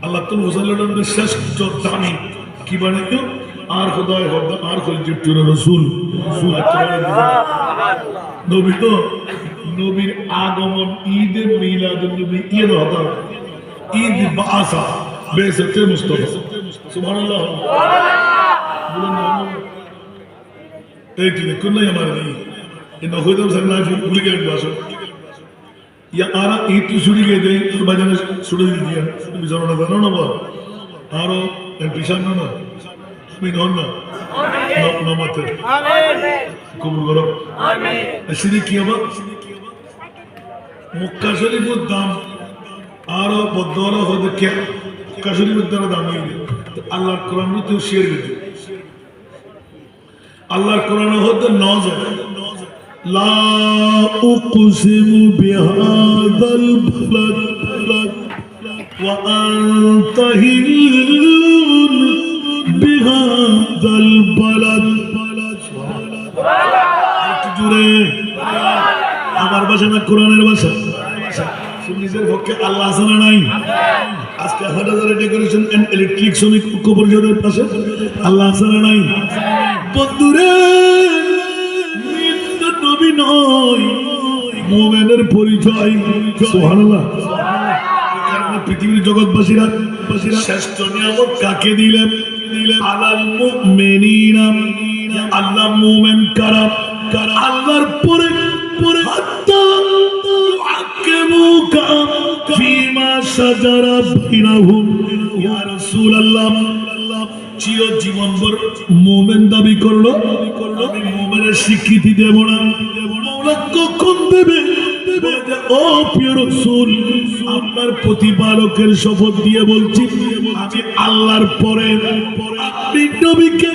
আল্লাহ তুল মুসল্লাদের শ্রেষ্ঠ দামি কি বানাইতো আর খোদায় হদ্দা আর খলিজুর রাসূল নবী তো নবীর আগমন ঈদে মিলাদুন নবী ঈদ হদা ঈদ বাসা বেসতে মুস্তাফা সুবহানাল্লাহ বলুন এই দিন কোন নাই আমার নেই ইন খুদাম সাল্লাল্লাহু ভুলে গেলেন বাসা या आरा ईद की छुड़ी गए थे तो बाजा ने छुड़ी दिया बिचारों ने जाना ना बात आरो एम्पिशन ना आमीन होना ना माते कबूल करो ऐसी किया बात मुक्का शरीफ दाम आरो बद्दौला हो तो क्या मुक्का शरीफ दाम ही तो अल्लाह कुरान में तो शेयर भी अल्लाह कुरान हो तो नौज है لا أقسم بهذا البلد وأنت حل بهذا البلد আমার ভাষা না কোরআনের ভাষা নিজের পক্ষে আল্লাহ আসানা নাই আজকে হাটাজারে ডেকোরেশন এন্ড ইলেকট্রিক শ্রমিক ঐক্য পরিষদের পাশে আল্লাহ আসানা নাই বন্ধুরে নবী নয় মুমিনের পরিচয় সুবহানাল্লাহ কারণ পৃথিবীর জগৎবাসীরা শ্রেষ্ঠ নিয়ামত কাকে দিলেন আলাল মুমিনিনা আল্লাহ মুমিন কারা আল্লাহর পরে হাত্তা আকিমুকা ফিমা শাজারা বাইনাহুম ইয়া রাসূলুল্লাহ চির জীবনভর মুমিন দাবি করলো আমি মুমিনের স্বীকৃতি দেব না মাওলা কখন দেবে ও প্রিয় রাসূল আপনার প্রতিপালকের শপথ দিয়ে বলছি আমি আল্লাহর পরে আপনি নবীকে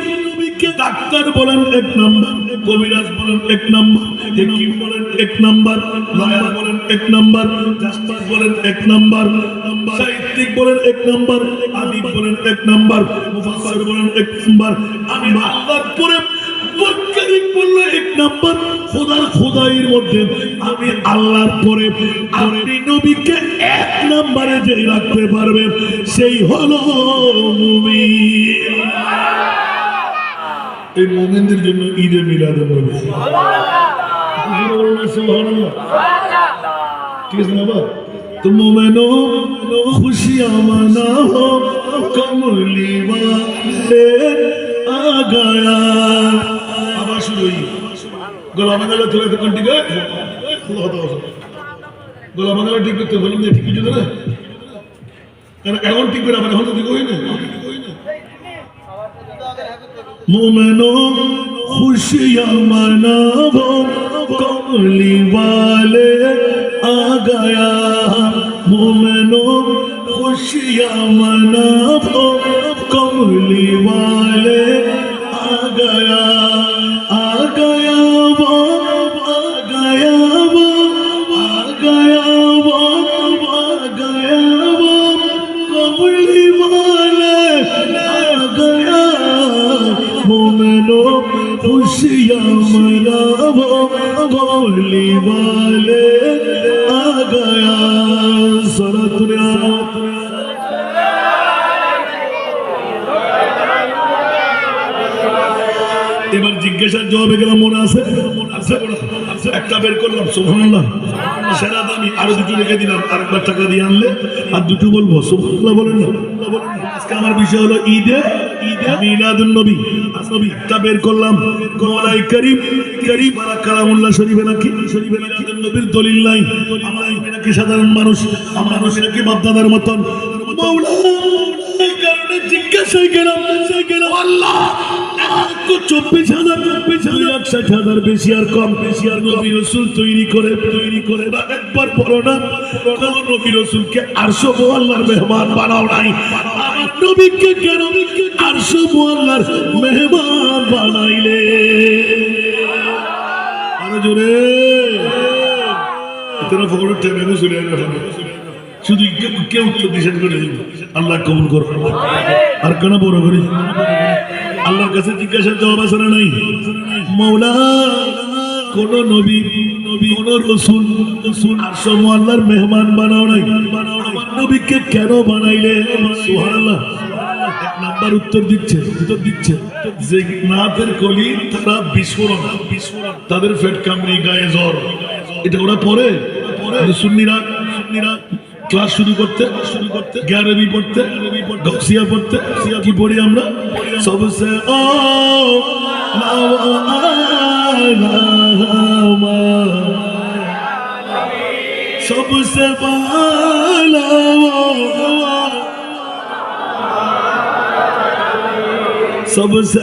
ডাক্তার বলেন এক নাম্বার কবিরাজ বলেন এক নাম্বার হাকিম বলেন এক নাম্বার লয়ার বলেন এক নাম্বার জাস্টিস বলেন এক নাম্বার সাহিত্যিক বলেন এক নাম্বার আদিব বলেন এক নাম্বার মুফাসসির বলেন এক নাম্বার আমি আল্লাহর পরে বৈজ্ঞানিক বললে এক নাম্বার খোদাইয়ের মধ্যে আমি আল্লাহর পরে আপনি নবীকে এক নাম্বারে যে রাখতে পারবেন সেই হলো মুমিন এই মুমিনদের জন্য ঈদে মিলাদুন নবী সুবহানাল্লাহ ঠিক আছে না বাবা तो मोमेनो खुशियां मनाओ कमली वाले आ गया आवाज शुरू हुई गला मंगला थोड़े तो कंटी गए खुदा तो गला मंगला ठीक करते बोलूं मैं ठीक जो ना कारण एवन ठीक पर अपन हो तो कोई नहीं मोमेनो खुशियां मनाओ कमली वाले आ गया मोमेनो खुशियां मनाओ कमली वाले आ गया वो आ गया वो आ गया वो आ गया वो कमली वाले आ गया मोमेनो खुशियां मनाओ कमली वाले आ गया सनतुनिया এবার জিজ্ঞাসার জবাবে গেলাম মনে আছে একটা বের করলাম সুবহানাল্লাহ সেরা দামি আরো দুটো রেখে দিলাম আরেকবার টাকা দিয়ে আনলে আর দুটো বলবো সুবহানাল্লাহ বলেন না আজকে আমার বিষয় হলো ঈদে মিলাদুন নবী একটা বের করলাম কোরআন কারীম আর কালামুল্লাহ শরীফে নাকি মিলাদুন নবীর দলিল নাই আমরা নাকি সাধারণ মানুষ আমরা নাকি বাপদাদার মতন মাওলা এই কারণে জিজ্ঞাসা গেলাম আল্লাহ 24,000 বেশি আর কম বেশি আর নবী রাসূল তৈরি করে একবার পড়ো না কোন নবী রাসূলকে আরশে মুআল্লার মেহমান বানাও নাই আমার নবীকে কেন আরশে মুআল্লার মেহমান বানাইলে আরে জোরে ইতনা ফকরের টেবিলে চলে গেল শুধু কেউ উত্তর দিছেন করে আল্লাহ কবুল করুন আর কেন বড় করি আল্লাহর কাছে জিজ্ঞাসার জবাব আছে না নাই মাওলা কোন নবী কোন রসুল আরশ আল্লাহর মেহমান বানাও নাই। আমার নবীকে কেন বানাইলে? সুবহানাল্লাহ। এক নাম্বার উত্তর দিচ্ছে যে নাথের কলি তারা বিস্ফোরণ, তাদের ফেট কামড়ি, গায়ে জ্বর, এটা ওরা পরে সুন্নিরা ক্লাস শুরু করতে গ্যারেবি পড়তে, গসিয়া পড়তে, কি পড়ি আমরা? সবসে ও सबसे बाला सबसे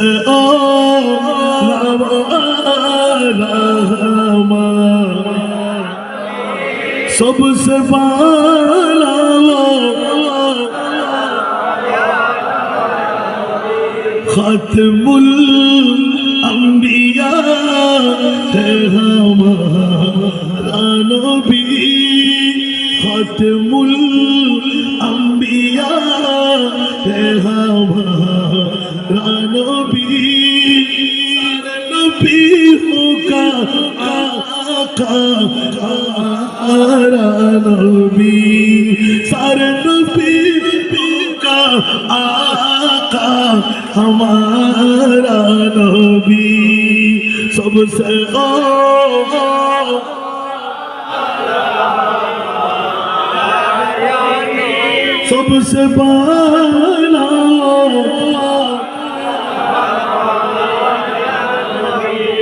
सबसे बाला खातमुल अंबिया है हमारा नबी, खातमुल अंबिया है हमारा नबी, नबियों का आका हमारा नबी, सारे नबियों का आका हमारा नबी, सबसे सबसे बाला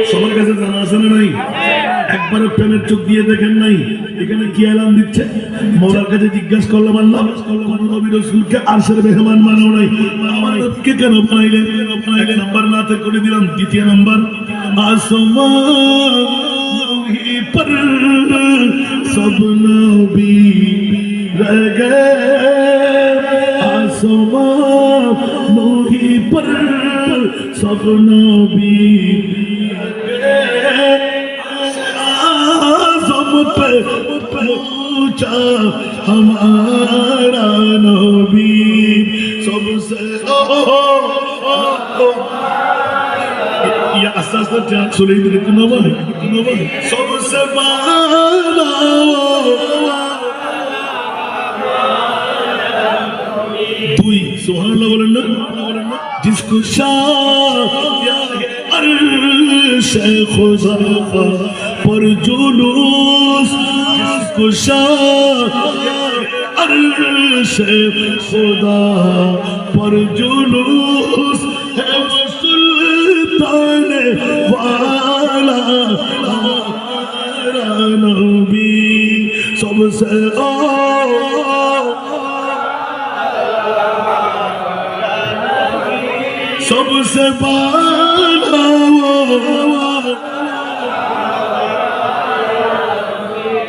সবার কাছে জানা আছে না নাই? একবার প্রেমের চোখ দিয়ে দেখেন নাই? এখানে কি এলান দিচ্ছে? মৌলার কাছে জিজ্ঞাসা করলাম, আল্লাহ নবী রাসূলকে আরশের মেহমান বানাও নাই, আমার নবীকে কেন বানাইলে? এক নাম্বার নাতে করে দিলাম। দ্বিতীয় নাম্বার, আসমান पर सब नबी रह गए, आसमान नूही पर सब नबी आज़म पे पूछा हमारा नबी, सबसे या आस्ते आस्ते चले इधर सबसे बाला दुई सुभान अल्लाह बोलें ना, जिसको अर्श खुदा पर जुलूस, जिसको अर्श खुदा पर जुलूस है वो सुल्तान वाला हमारा नबी, सबसे सबसे बाला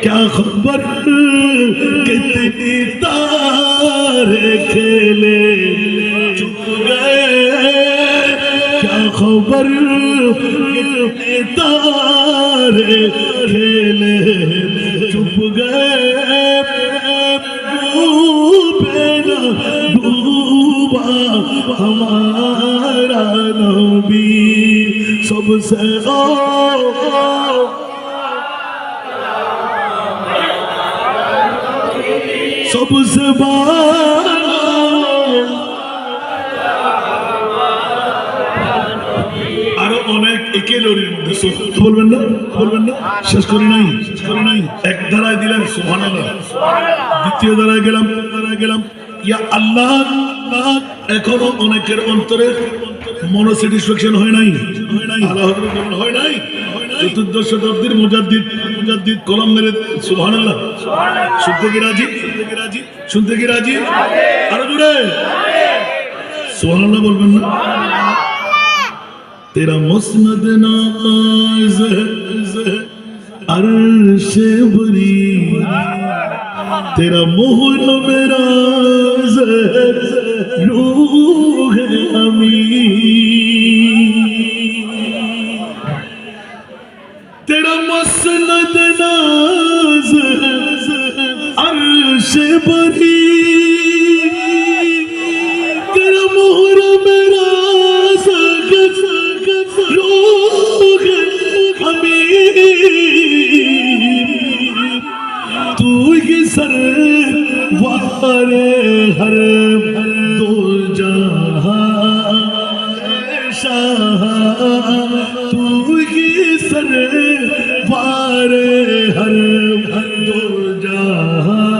क्या खबर कितनी तारे खेले चुप गए, क्या खबर कितनी तारे खेले चुप गए, डूबे ना डूबा हमारा नबी, सबसे सबसे बाला আরো অনেক একেলোরির মধ্যে বলবেন না শেষ করি নাই এক ধারায় দিলেন সুবহানাল্লাহ, দ্বিতীয় ধারায় গেলাম ইয়া আল্লাহ। এখনো অনেকের অন্তরে মনোস্যাটিসফ্যাকশন হয় নাই, আল্লাহ হয় নাই। চতুর্দশ শতাব্দীর মুজাদ্দিদ কলম মেরে সুবহানাল্লাহ, শুনতে কি রাজি? আরো জোরে সুবহানাল্লাহ বলবেন না? तेरा मुस्नद नाज़ अर्श बरी, तेरा मुहर्रम राज़ रूह अमी, तेरा मुस्नद नाज़ अर्श बरी, तेरा मुहर्रम राज़ रूह अमी, हर दो जहां शाह तू ही सरवार हर दो जहां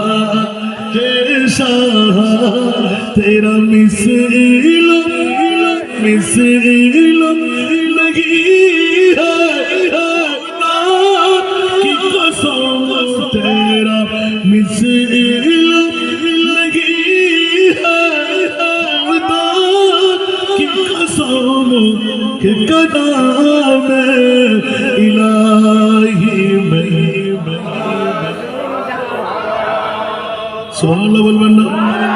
शाह तेरा मिसल लगी है की कसम तेरा मिसल लगी है की कसम के कदम इलाही में सुभान अल्लाह बोल बंदा